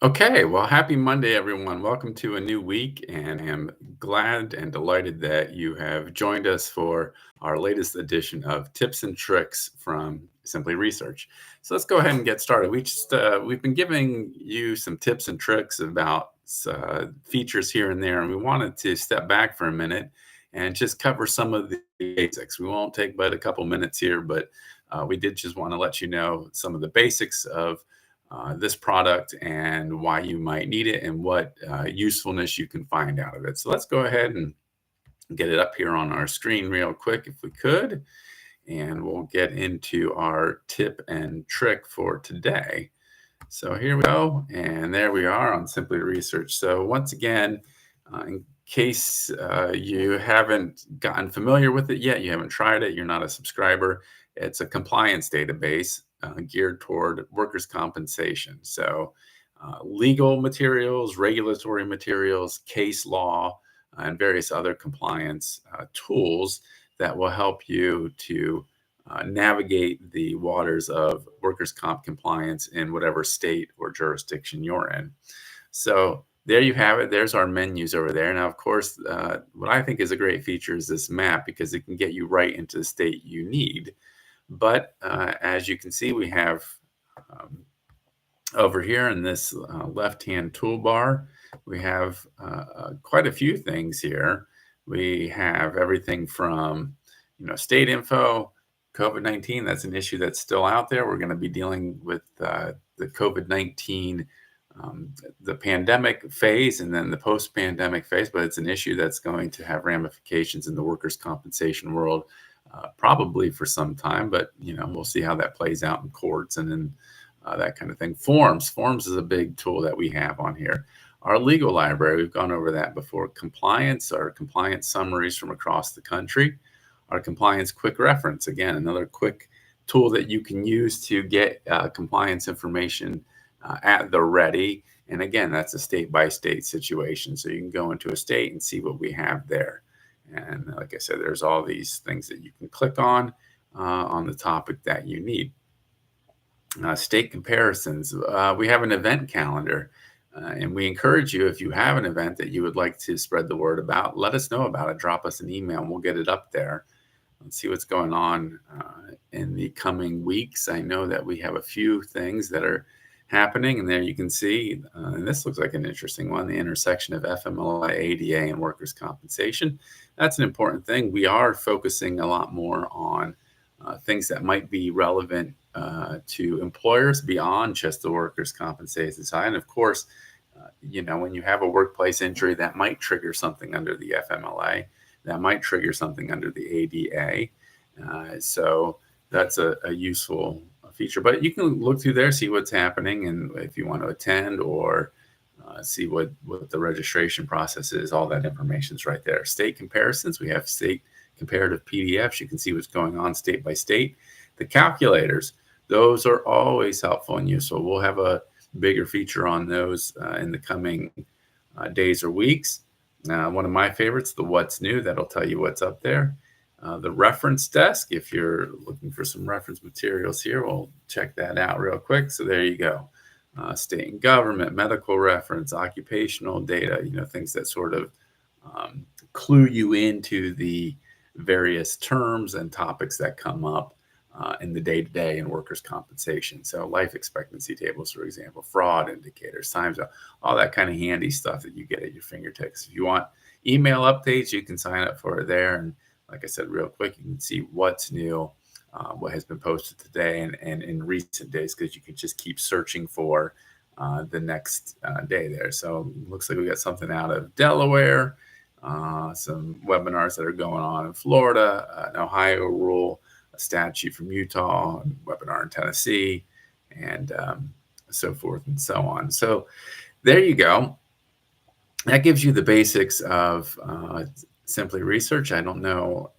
Okay, well, happy Monday, everyone. Welcome to a new week, and I'm glad and delighted that you have joined us for our latest edition of Tips and Tricks from Simply Research. So let's go ahead and get started. We've been giving you some tips and tricks about features here and there, and we wanted to step back for a minute and just cover some of the basics. We won't take but a couple minutes here, but we did just want to let you know some of the basics of this product and why you might need it and what usefulness you can find out of it. So let's go ahead and get it up here on our screen real quick if we could, and we'll get into our tip and trick for today. So here we go, and there we are on Simply Research. So once again, in case you haven't gotten familiar with it yet, you haven't tried it, you're not a subscriber, it's a compliance database geared toward workers' compensation. So legal materials, regulatory materials, case law, and various other compliance tools that will help you to navigate the waters of workers' comp compliance in whatever state or jurisdiction you're in. So there you have it. There's our menus over there. Now, of course, what I think is a great feature is this map because it can get you right into the state you need. But as you can see, we have over here in this left-hand toolbar, we have quite a few things here. We have everything from, state info, COVID-19. That's an issue that's still out there. We're going to be dealing with the COVID-19, the pandemic phase, and then the post-pandemic phase. But it's an issue that's going to have ramifications in the workers' compensation world, probably for some time. But we'll see how that plays out in courts and in that kind of thing. Forms is a big tool that we have on here. Our legal library, we've gone over that before. Compliance, our compliance summaries from across the country. Our compliance quick reference, again, another quick tool that you can use to get compliance information at the ready. And again, that's a state-by-state situation. So you can go into a state and see what we have there. And like I said, there's all these things that you can click on the topic that you need. State comparisons. We have an event calendar, and we encourage you, if you have an event that you would like to spread the word about, let us know about it. Drop us an email, and we'll get it up there. Let's see what's going on in the coming weeks. I know that we have a few things that are happening, and there you can see, and this looks like an interesting one, the intersection of FMLA, ADA, and workers' compensation. That's an important thing. We are focusing a lot more on things that might be relevant to employers beyond just the workers' compensation side. And of course, when you have a workplace injury, that might trigger something under the FMLA, that might trigger something under the ADA. So that's a useful feature. But you can look through there, see what's happening, and if you want to attend or see what the registration process is, all that information is right there. State comparisons, we have state comparative PDFs. You can see what's going on state by state. The calculators, those are always helpful and useful. We'll have a bigger feature on those in the coming days or weeks. One of my favorites, the What's New, that'll tell you what's up there. The reference desk, if you're looking for some reference materials here, we'll check that out real quick. So there you go. State and government, medical reference, occupational data, things that sort of clue you into the various terms and topics that come up in the day-to-day in workers' compensation. So life expectancy tables, for example, fraud indicators, times, all that kind of handy stuff that you get at your fingertips. If you want email updates, you can sign up for it there. And like I said, real quick, you can see what's new, what has been posted today and in recent days, because you can just keep searching for the next day there. So it looks like we got something out of Delaware, some webinars that are going on in Florida, an Ohio rule, a statute from Utah, a webinar in Tennessee, and so forth and so on. So there you go. That gives you the basics of Simply Research. I don't know,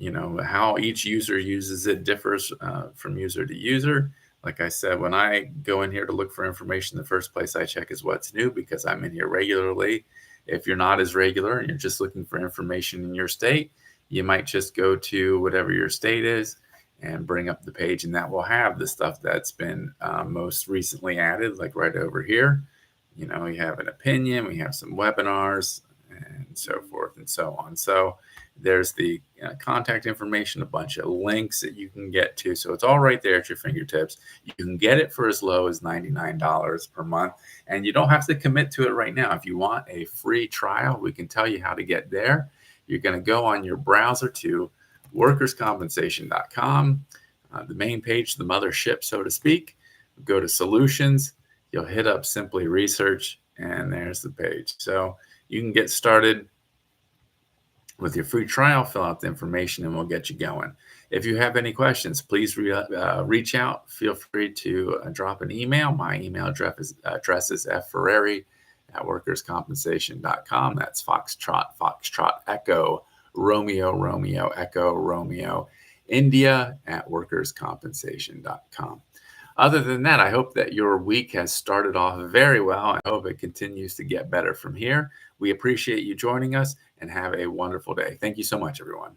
how each user uses it differs from user to user. Like I said, when I go in here to look for information, the first place I check is what's new because I'm in here regularly. If you're not as regular and you're just looking for information in your state, you might just go to whatever your state is and bring up the page, and that will have the stuff that's been most recently added, like right over here. we have an opinion, we have some webinars, and so forth and so on. So there's the contact information, a bunch of links that you can get to. So it's all right there at your fingertips. You can get it for as low as $99 per month, and you don't have to commit to it right now. If you want a free trial, we can tell you how to get there. You're going to go on your browser to workerscompensation.com, the main page, the mothership, so to speak. Go to solutions. You'll hit up Simply Research, and there's the page. So you can get started with your free trial. Fill out the information, and we'll get you going. If you have any questions, please reach out. Feel free to drop an email. My email address is fferreri@workerscompensation.com. That's Foxtrot, Echo, Romeo, Echo, Romeo, India @workerscompensation.com. Other than that, I hope that your week has started off very well. I hope it continues to get better from here. We appreciate you joining us, and have a wonderful day. Thank you so much, everyone.